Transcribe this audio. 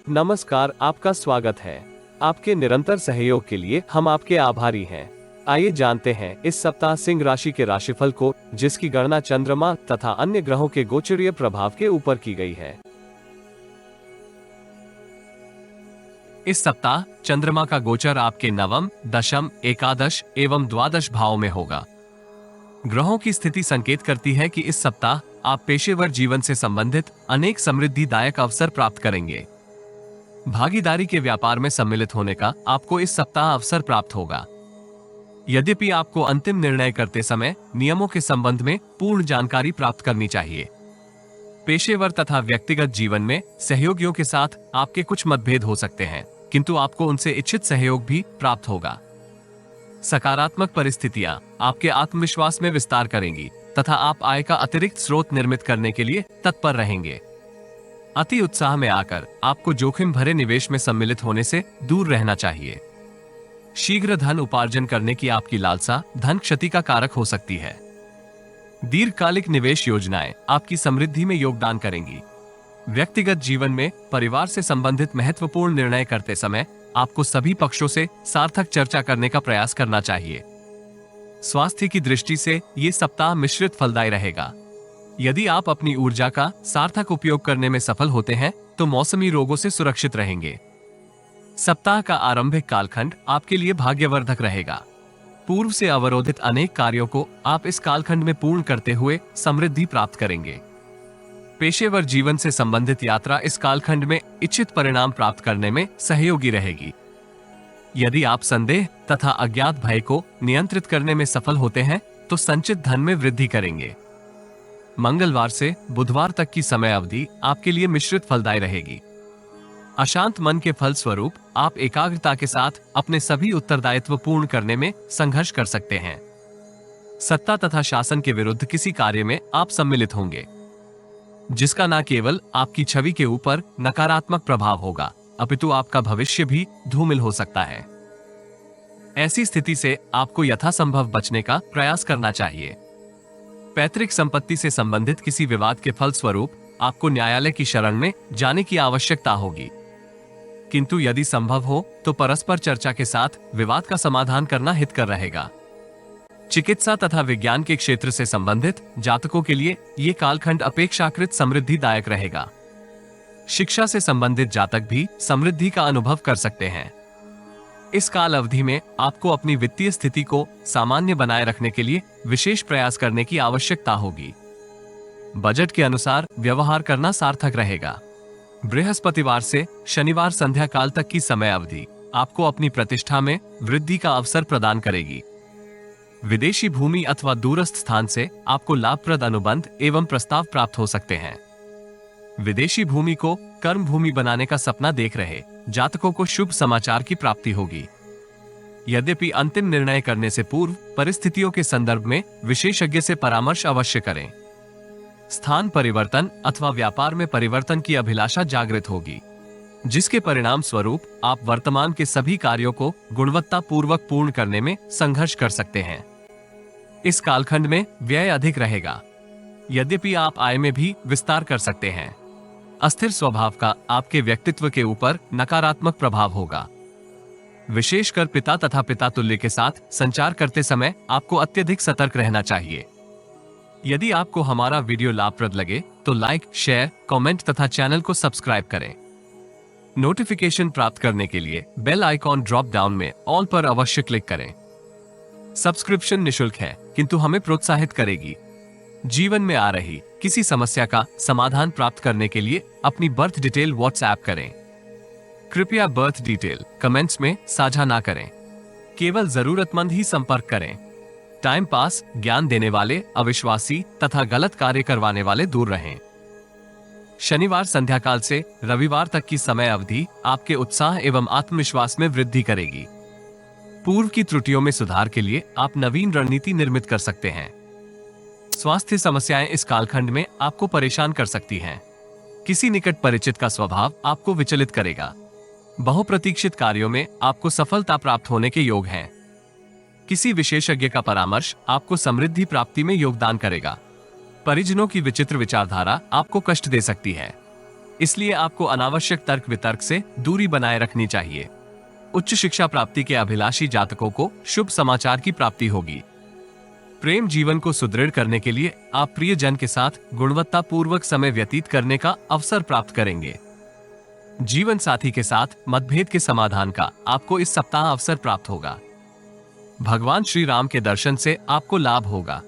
नमस्कार, आपका स्वागत है। आपके निरंतर सहयोग के लिए हम आपके आभारी हैं। आइए जानते हैं इस सप्ताह सिंह राशि के राशिफल को, जिसकी गणना चंद्रमा तथा अन्य ग्रहों के गोचरीय प्रभाव के ऊपर की गई है। इस सप्ताह चंद्रमा का गोचर आपके नवम, दशम, एकादश एवं द्वादश भाव में होगा। ग्रहों की स्थिति संकेत करती है कि इस सप्ताह आप पेशेवर जीवन से संबंधित अनेक समृद्धिदायक अवसर प्राप्त करेंगे। भागीदारी के व्यापार में सम्मिलित होने का आपको इस सप्ताह अवसर प्राप्त होगा। यद्यपि आपको अंतिम निर्णय करते समय नियमों के संबंध में पूर्ण जानकारी प्राप्त करनी चाहिए। पेशेवर तथा व्यक्तिगत जीवन में सहयोगियों के साथ आपके कुछ मतभेद हो सकते हैं, किंतु आपको उनसे इच्छित सहयोग भी प्राप्त होगा। सकारात्मक परिस्थितियां आपके आत्मविश्वास में विस्तार करेंगी तथा आप आय का अतिरिक्त स्रोत निर्मित करने के लिए तत्पर रहेंगे। अति उत्साह में आकर आपको जोखिम भरे निवेश में सम्मिलित होने से दूर रहना चाहिए। शीघ्र धन उपार्जन करने की आपकी लालसा धन क्षति का कारक हो सकती है। दीर्घकालिक निवेश योजनाएं आपकी समृद्धि में योगदान करेंगी। व्यक्तिगत जीवन में परिवार से संबंधित महत्वपूर्ण निर्णय करते समय आपको सभी पक्षों से सार्थक चर्चा करने का प्रयास करना चाहिए। स्वास्थ्य की दृष्टि से ये सप्ताह मिश्रित फलदायी रहेगा। यदि आप अपनी ऊर्जा का सार्थक उपयोग करने में सफल होते हैं तो मौसमी रोगों से सुरक्षित रहेंगे। सप्ताह का आरंभिक कालखंड आपके लिए भाग्यवर्धक रहेगा। पूर्व से अवरोधित अनेक कार्यों को आप इस कालखंड में पूर्ण करते हुए समृद्धि प्राप्त करेंगे। पेशेवर जीवन से संबंधित यात्रा इस कालखंड में इच्छित परिणाम प्राप्त करने में सहयोगी रहेगी। यदि आप संदेह तथा अज्ञात भय को नियंत्रित करने में सफल होते हैं तो संचित धन में वृद्धि करेंगे। मंगलवार से बुधवार तक की समय अवधि आपके लिए मिश्रित फलदायी रहेगी। अशांत मन के फल स्वरूप आप एकाग्रता के साथ अपने सभी उत्तरदायित्व पूर्ण करने में संघर्ष कर सकते हैं। सत्ता तथा शासन के विरुद्ध किसी कार्य में आप सम्मिलित होंगे, जिसका न केवल आपकी छवि के ऊपर नकारात्मक प्रभाव होगा, अपितु आपका भविष्य भी धूमिल हो सकता है। ऐसी स्थिति से आपको यथासंभव बचने का प्रयास करना चाहिए। पैतृक संपत्ति से संबंधित किसी विवाद के फलस्वरूप आपको न्यायालय की शरण में जाने की आवश्यकता होगी, किंतु यदि संभव हो तो परस्पर चर्चा के साथ विवाद का समाधान करना हितकर रहेगा। चिकित्सा तथा विज्ञान के क्षेत्र से संबंधित जातकों के लिए ये कालखंड अपेक्षाकृत समृद्धिदायक रहेगा। शिक्षा से संबंधित जातक भी समृद्धि का अनुभव कर सकते हैं। इस काल अवधि में आपको अपनी वित्तीय स्थिति को सामान्य बनाए रखने के लिए विशेष प्रयास करने की आवश्यकता होगी। बजट के अनुसार व्यवहार करना सार्थक रहेगा। बृहस्पतिवार से शनिवार संध्या काल तक की समय अवधि आपको अपनी प्रतिष्ठा में वृद्धि का अवसर प्रदान करेगी। विदेशी भूमि अथवा दूरस्थ स्थान से आपको लाभप्रद अनुबंध एवं प्रस्ताव प्राप्त हो सकते हैं। विदेशी भूमि को कर्म भूमि बनाने का सपना देख रहे जातकों को शुभ समाचार की प्राप्ति होगी। यद्यपि अंतिम निर्णय करने से पूर्व परिस्थितियों के संदर्भ में विशेषज्ञ से परामर्श अवश्य करें। स्थान परिवर्तन अथवा व्यापार में परिवर्तन की अभिलाषा जागृत होगी, जिसके परिणाम स्वरूप आप वर्तमान के सभी कार्यों को गुणवत्ता पूर्वक पूर्ण करने में संघर्ष कर सकते हैं। इस कालखंड में व्यय अधिक रहेगा, यद्यपि आप आय में भी विस्तार कर सकते हैं। अस्थिर स्वभाव का आपके व्यक्तित्व के ऊपर नकारात्मक प्रभाव होगा। विशेषकर पिता तथा पिता तुल्य के साथ संचार करते समय आपको अत्यधिक सतर्क रहना चाहिए। यदि आपको हमारा वीडियो लाभप्रद लगे तो लाइक, शेयर, कमेंट तथा चैनल को सब्सक्राइब करें। नोटिफिकेशन प्राप्त करने के लिए बेल आइकॉन ड्रॉप डाउन में ऑल पर अवश्य क्लिक करें। सब्सक्रिप्शन निशुल्क है, किंतु हमें प्रोत्साहित करेगी। जीवन में आ रही किसी समस्या का समाधान प्राप्त करने के लिए अपनी बर्थ डिटेल व्हाट्सएप करें। कृपया बर्थ डिटेल कमेंट्स में साझा ना करें। केवल जरूरतमंद ही संपर्क करें। टाइम पास, ज्ञान देने वाले, अविश्वासी तथा गलत कार्य करवाने वाले दूर रहें। शनिवार संध्या काल से रविवार तक की समय अवधि आपके उत्साह एवं आत्मविश्वास में वृद्धि करेगी। पूर्व की त्रुटियों में सुधार के लिए आप नवीन रणनीति निर्मित कर सकते हैं। स्वास्थ्य समस्याएं इस कालखंड में आपको परेशान कर सकती हैं। किसी निकट परिचित का स्वभाव आपको विचलित करेगा। बहुप्रतीक्षित कार्यों में आपको सफलता प्राप्त होने के योग हैं। किसी विशेषज्ञ का परामर्श आपको समृद्धि प्राप्ति में योगदान करेगा। परिजनों की विचित्र विचारधारा आपको कष्ट दे सकती है। इसलिए आपको अनावश्यक तर्क वितर्क से दूरी बनाए रखनी चाहिए। उच्च शिक्षा प्राप्ति के अभिलाषी जातकों को शुभ समाचार की प्राप्ति होगी। प्रेम जीवन को सुदृढ़ करने के लिए आप प्रियजन के साथ गुणवत्तापूर्वक समय व्यतीत करने का अवसर प्राप्त करेंगे। जीवन साथी के साथ मतभेद के समाधान का आपको इस सप्ताह अवसर प्राप्त होगा। भगवान श्री राम के दर्शन से आपको लाभ होगा।